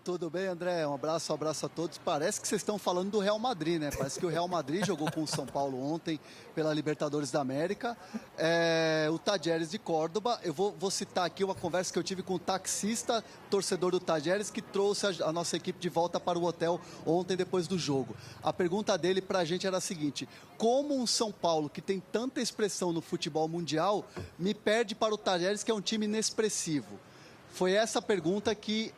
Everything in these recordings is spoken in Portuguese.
tudo bem, André? Um abraço a todos. Parece que vocês estão falando do Real Madrid, né? Parece que o Real Madrid jogou com o São Paulo ontem pela Libertadores da América. O Talleres de Córdoba, eu vou citar aqui uma conversa que eu tive com o taxista, torcedor do Talleres, que trouxe a nossa equipe de volta para o hotel ontem depois do jogo. A pergunta dele para a gente era a seguinte: como um São Paulo que tem tanta expressão no futebol mundial me perde para o Talleres, que é um time inexpressivo? Foi essa pergunta que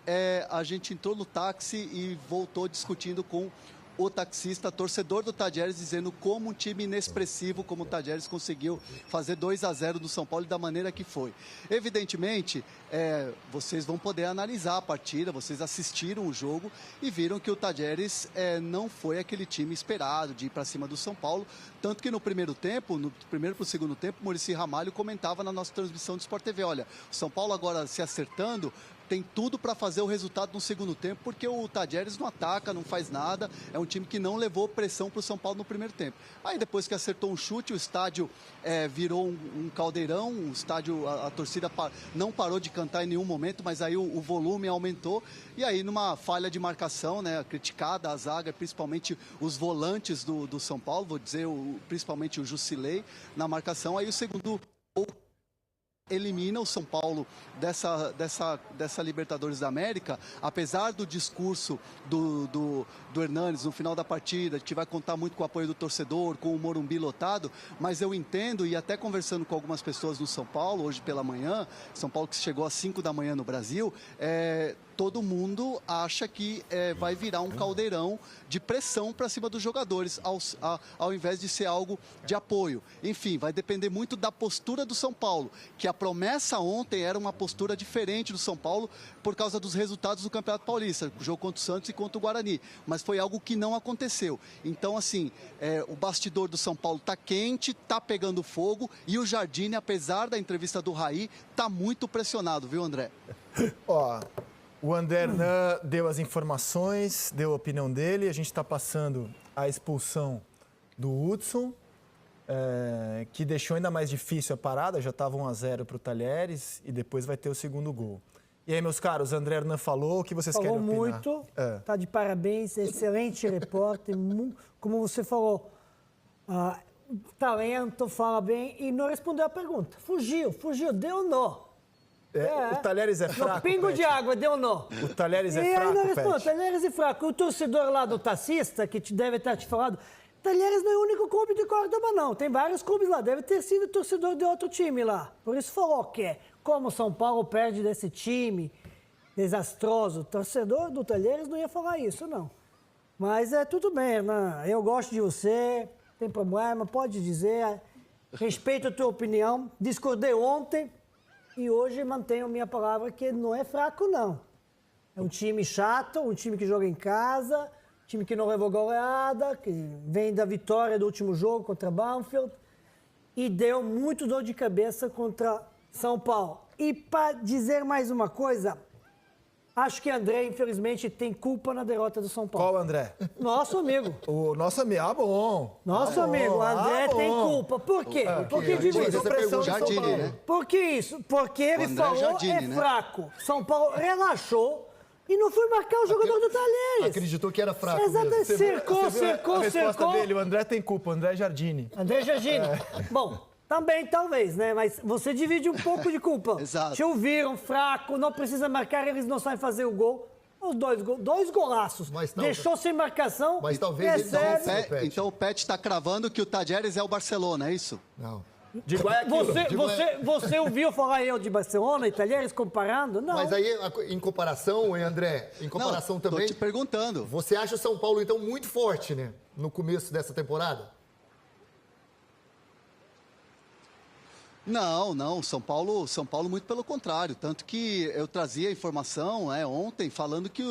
a gente entrou no táxi e voltou discutindo com o taxista, torcedor do Talleres, dizendo como um time inexpressivo como o Talleres conseguiu fazer 2-0 do São Paulo da maneira que foi. Evidentemente, vocês vão poder analisar a partida, vocês assistiram o jogo e viram que o Talleres não foi aquele time esperado de ir para cima do São Paulo, tanto que no primeiro tempo, no primeiro para o segundo tempo, o Muricy Ramalho comentava na nossa transmissão do Sport TV, olha, o São Paulo agora se acertando, tem tudo para fazer o resultado no segundo tempo, porque o Talleres não ataca, não faz nada, é um time que não levou pressão para o São Paulo no primeiro tempo. Aí depois que acertou um chute, o estádio virou um caldeirão, o estádio, a torcida não parou de cantar em nenhum momento, mas aí o volume aumentou, e aí numa falha de marcação, né, criticada a zaga, principalmente os volantes do São Paulo, vou dizer, principalmente o Jusilei, na marcação, aí o segundo gol elimina o São Paulo dessa Libertadores da América, apesar do discurso do Hernanes no final da partida, que vai contar muito com o apoio do torcedor, com o Morumbi lotado, mas eu entendo, e até conversando com algumas pessoas no São Paulo, hoje pela manhã, São Paulo que chegou às 5 da manhã no Brasil, todo mundo acha que vai virar um caldeirão de pressão para cima dos jogadores, ao invés de ser algo de apoio. Enfim, vai depender muito da postura do São Paulo, que a promessa ontem era uma postura diferente do São Paulo por causa dos resultados do Campeonato Paulista, o jogo contra o Santos e contra o Guarani, mas foi algo que não aconteceu. Então, assim, o bastidor do São Paulo está quente, está pegando fogo, e o Jardine, apesar da entrevista do Raí, está muito pressionado, viu, André? O André Hernan deu as informações, deu a opinião dele. A gente está passando a expulsão do Hudson, que deixou ainda mais difícil a parada. Já estava 1-0 para o Talleres e depois vai ter o segundo gol. E aí, meus caros, o André Hernan falou, o que vocês querem opinar? Falou muito, está de parabéns, excelente repórter. Como você falou, talento, fala bem e não respondeu a pergunta. Fugiu, deu nó. O Talleres é fraco, no pingo de água, deu nó. O Talleres é fraco, fraco, não responde, o Talleres é fraco. O torcedor lá do taxista, que deve estar te falando, Talleres não é o único clube de Córdoba, não. Tem vários clubes lá. Deve ter sido torcedor de outro time lá. Por isso falou que como São Paulo perde desse time desastroso, torcedor do Talleres não ia falar isso, não. Mas tudo bem, Hernan. Eu gosto de você, não tem problema, pode dizer. Respeito a tua opinião. Discordei ontem. E hoje mantenho a minha palavra que não é fraco, não. É um time chato, um time que joga em casa, um time que não levou goleada, que vem da vitória do último jogo contra Banfield e deu muito dor de cabeça contra São Paulo. E para dizer mais uma coisa, acho que André, infelizmente, tem culpa na derrota do São Paulo. Qual André? Nosso amigo. O nosso amigo. Bom. Nosso amigo. O André tem culpa. Por quê? Por que digo isso? Jardine, né? Por que isso? Porque ele falou Jardine, fraco. São Paulo relaxou e não foi marcar o jogador do Talleres. Acreditou que era fraco. Exatamente. Cercou. A resposta dele, o André tem culpa, o André Jardine. André Jardine. Bom, também, talvez, né? Mas você divide um pouco de culpa. Exato. Te ouviram, fraco, não precisa marcar, eles não sabem fazer o gol. Os dois golaços. Deixou sem marcação. Mas talvez ele Então o Pet está cravando que o Talleres é o Barcelona, é isso? Não. Você ouviu falar eu de Barcelona e Talleres comparando? Não. Mas aí, em comparação, André, também... Tô te perguntando. Você acha o São Paulo, então, muito forte, né? No começo dessa temporada? Não, São Paulo muito pelo contrário, tanto que eu trazia a informação ontem falando que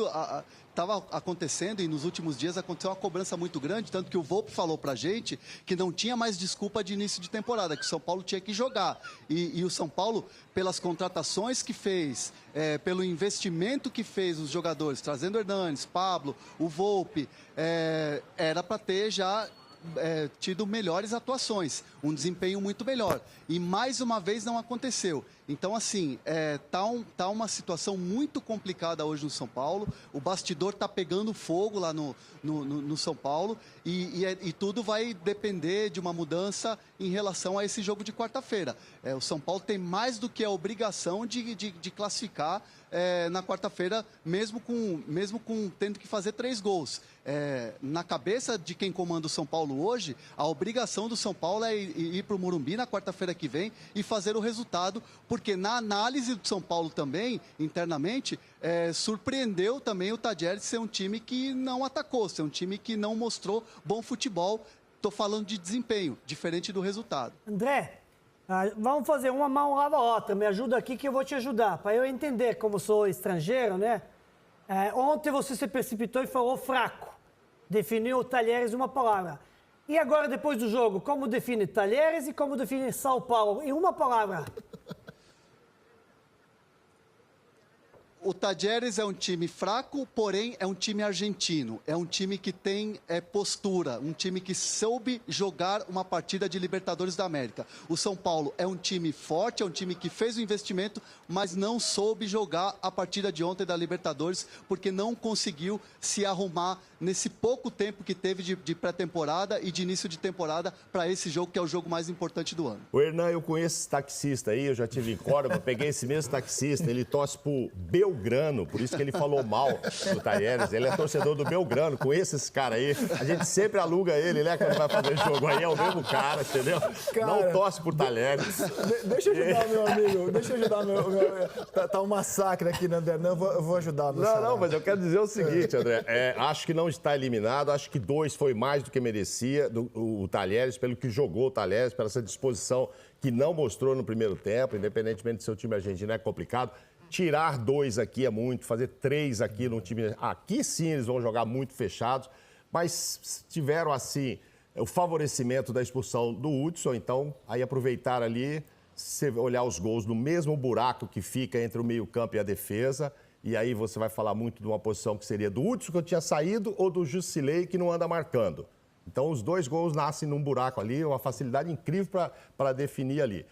estava acontecendo e nos últimos dias aconteceu uma cobrança muito grande, tanto que o Volpi falou pra gente que não tinha mais desculpa de início de temporada, que o São Paulo tinha que jogar e o São Paulo, pelas contratações que fez, pelo investimento que fez os jogadores, trazendo o Hernanes, Pablo, o Volpi, era para ter já tido melhores atuações, um desempenho muito melhor. E mais uma vez não aconteceu. Então, assim, tá uma situação muito complicada hoje no São Paulo. O bastidor tá pegando fogo lá no São Paulo e tudo vai depender de uma mudança em relação a esse jogo de quarta-feira. O São Paulo tem mais do que a obrigação de classificar na quarta-feira, mesmo com tendo que fazer 3 gols. Na cabeça de quem comanda o São Paulo hoje, a obrigação do São Paulo é ir para o Morumbi na quarta-feira que vem e fazer o resultado, porque na análise do São Paulo também, internamente, surpreendeu também o Tadieres ser um time que não atacou, ser um time que não mostrou bom futebol. Estou falando de desempenho, diferente do resultado. André, vamos fazer uma mão lava a outra. Me ajuda aqui que eu vou te ajudar. Para eu entender como sou estrangeiro, né? Ontem você se precipitou e falou fraco. Definiu o Talheres uma palavra. E agora, depois do jogo, como define Talheres e como define São Paulo? Em uma palavra. O Tadieres é um time fraco, porém é um time argentino. É um time que tem postura, um time que soube jogar uma partida de Libertadores da América. O São Paulo é um time forte, é um time que fez o investimento, mas não soube jogar a partida de ontem da Libertadores, porque não conseguiu se arrumar nesse pouco tempo que teve de pré-temporada e de início de temporada para esse jogo, que é o jogo mais importante do ano. O Hernan, eu conheço esse taxista aí, eu já tive em Córdoba, peguei esse mesmo taxista, ele torce pro Belgrano, por isso que ele falou mal do Talheres. Ele é torcedor do Belgrano, conheço esse cara aí. A gente sempre aluga ele, né, quando vai fazer jogo aí, é o mesmo cara, entendeu? Cara, não torce por Talheres. Deixa eu ajudar meu amigo, deixa eu ajudar tá um massacre aqui, né, André? Não, eu vou ajudar. Não, mas eu quero dizer o seguinte, André, acho que não está eliminado, acho que 2 foi mais do que merecia o Talheres, pelo que jogou o Talheres, pela essa disposição que não mostrou no primeiro tempo, independentemente de seu time argentino, é complicado. Tirar 2 aqui é muito, fazer 3 aqui no time... Aqui sim eles vão jogar muito fechados, mas tiveram, assim, o favorecimento da expulsão do Hudson, então aí aproveitar ali, você olhar os gols no mesmo buraco que fica entre o meio-campo e a defesa, e aí você vai falar muito de uma posição que seria do Hudson, que eu tinha saído, ou do Jusilei, que não anda marcando. Então os 2 gols nascem num buraco ali, uma facilidade incrível para definir ali.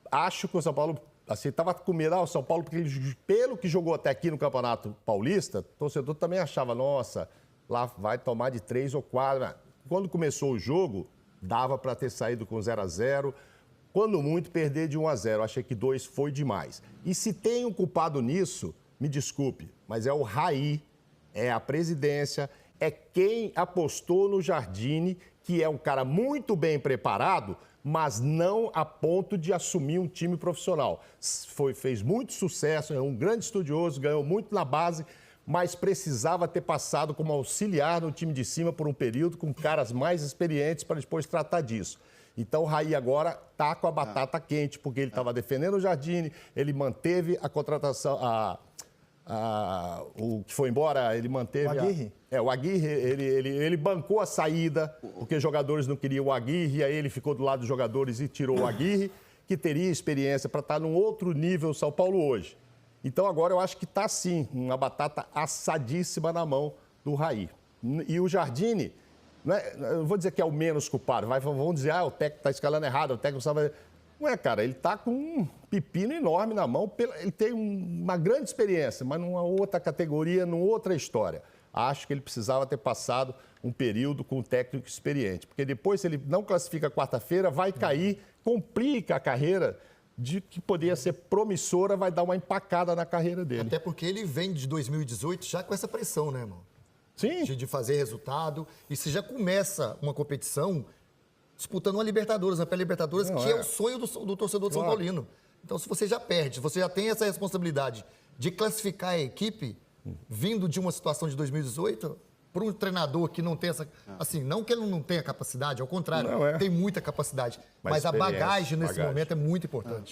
Acho que o São Paulo... Assim, estava com medo, o São Paulo, porque ele, pelo que jogou até aqui no Campeonato Paulista, o torcedor também achava, nossa, lá vai tomar de 3 ou 4. Quando começou o jogo, dava para ter saído com 0-0. Quando muito, perder de 1-0. Achei que 2 foi demais. E se tem um culpado nisso, me desculpe, mas é o Raí, é a presidência, é quem apostou no Jardine, que é um cara muito bem preparado, mas não a ponto de assumir um time profissional. Fez muito sucesso, é um grande estudioso, ganhou muito na base, mas precisava ter passado como auxiliar no time de cima por um período com caras mais experientes para depois tratar disso. Então o Raí agora está com a batata quente, porque ele estava defendendo o Jardine, ele manteve a contratação, o que foi embora, ele manteve... O Aguirre? O Aguirre, ele bancou a saída, porque os jogadores não queriam o Aguirre, e aí ele ficou do lado dos jogadores e tirou o Aguirre, que teria experiência para estar num outro nível São Paulo hoje. Então agora eu acho que está sim, uma batata assadíssima na mão do Raí. E o Jardine, eu vou dizer que é o menos culpado, vão dizer, o técnico está escalando errado, o técnico sabe... Não é, cara, ele está com um pepino enorme na mão, ele tem uma grande experiência, mas numa outra categoria, numa outra história. Acho que ele precisava ter passado um período com um técnico experiente, porque depois, se ele não classifica quarta-feira, vai cair, complica a carreira de que poderia ser promissora, vai dar uma empacada na carreira dele. Até porque ele vem de 2018 já com essa pressão, né, irmão? Sim. De fazer resultado. E se já começa uma competição disputando uma Libertadores, uma pré-Libertadores, que é o sonho do torcedor de São Paulino. Então, se você já perde, se você já tem essa responsabilidade de classificar a equipe, vindo de uma situação de 2018, para um treinador que não tem essa... Assim, não que ele não tenha capacidade, ao contrário, tem muita capacidade. Mas a bagagem nesse momento é muito importante.